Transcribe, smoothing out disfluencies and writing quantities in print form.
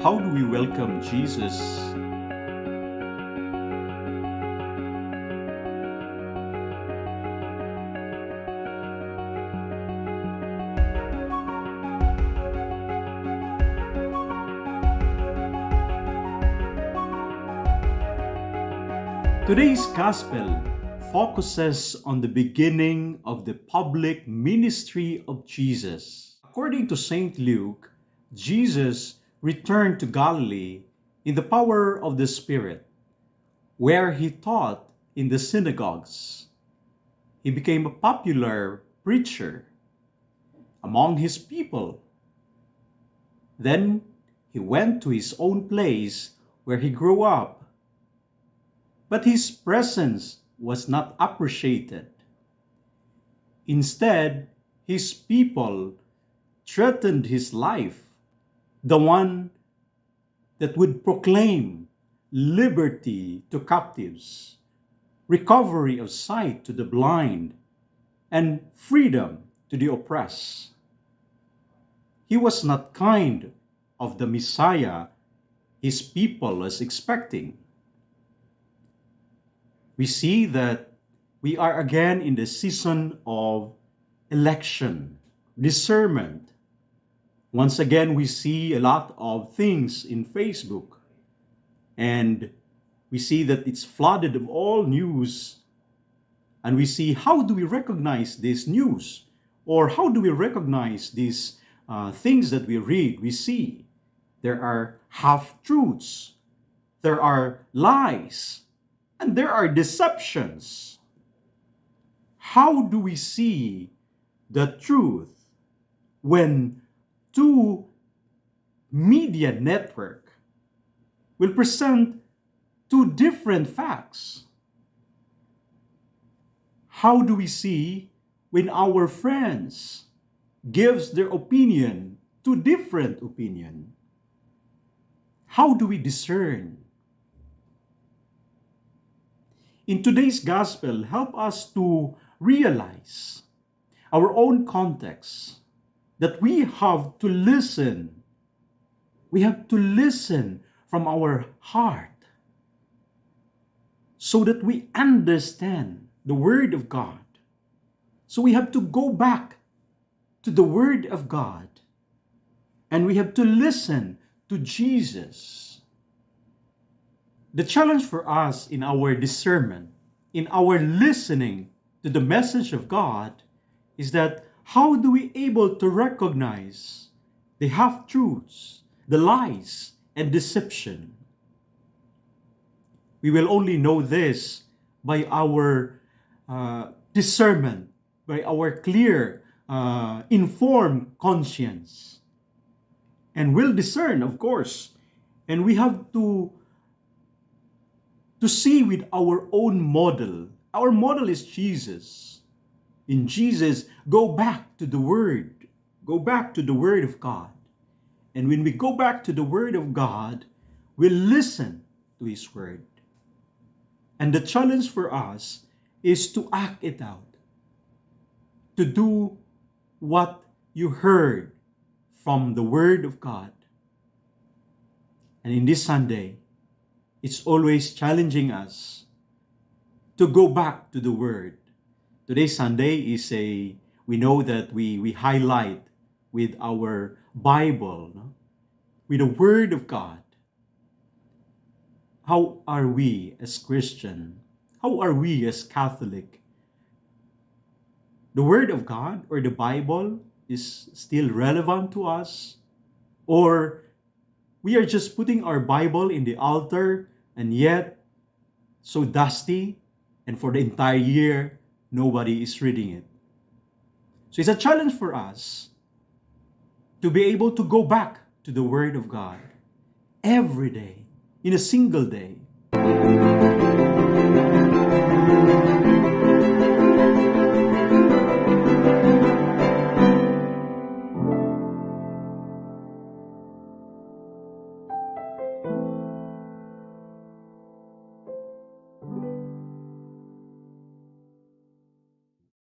How do we welcome Jesus? Today's Gospel focuses on the beginning of the public ministry of Jesus. According to St. Luke, Jesus returned to Galilee in the power of the Spirit, where he taught in the synagogues. He became a popular preacher among his people. Then he went to his own place where he grew up. But his presence was not appreciated. Instead, his people threatened his life, the one that would proclaim liberty to captives, recovery of sight to the blind, and freedom to the oppressed. He was not kind of the Messiah his people was expecting. We see that we are again in the season of election, discernment. Once again, we see a lot of things in Facebook, and we see that it's flooded of all news. And we see, how do we recognize this news? Or how do we recognize these things that we read? We see there are half-truths, there are lies, and there are deceptions. How do we see the truth when two media network will present two different facts? How do we see when our friends gives their opinion to different opinion? How do we discern? In today's gospel, help us to realize our own context, that we have to listen. We have to listen from our heart so that we understand the Word of God. So we have to go back to the Word of God, and we have to listen to Jesus. The challenge for us in our discernment, in our listening to the message of God, is that how do we able to recognize the half-truths, the lies, and deception? We will only know this by our discernment, by our clear, informed conscience. And we'll discern, of course. And we have to see with our own model. Our model is Jesus. In Jesus, go back to the Word. Go back to the Word of God. And when we go back to the Word of God, we listen to His Word. And the challenge for us is to act it out. To do what you heard from the Word of God. And in this Sunday, it's always challenging us to go back to the Word. Today's Sunday is we know that we highlight with our Bible, no? With the Word of God. How are we as Christian? How are we as Catholic? The Word of God or the Bible is still relevant to us? Or we are just putting our Bible in the altar and yet so dusty, and for the entire year, nobody is reading it. So it's a challenge for us to be able to go back to the Word of God every day, in a single day.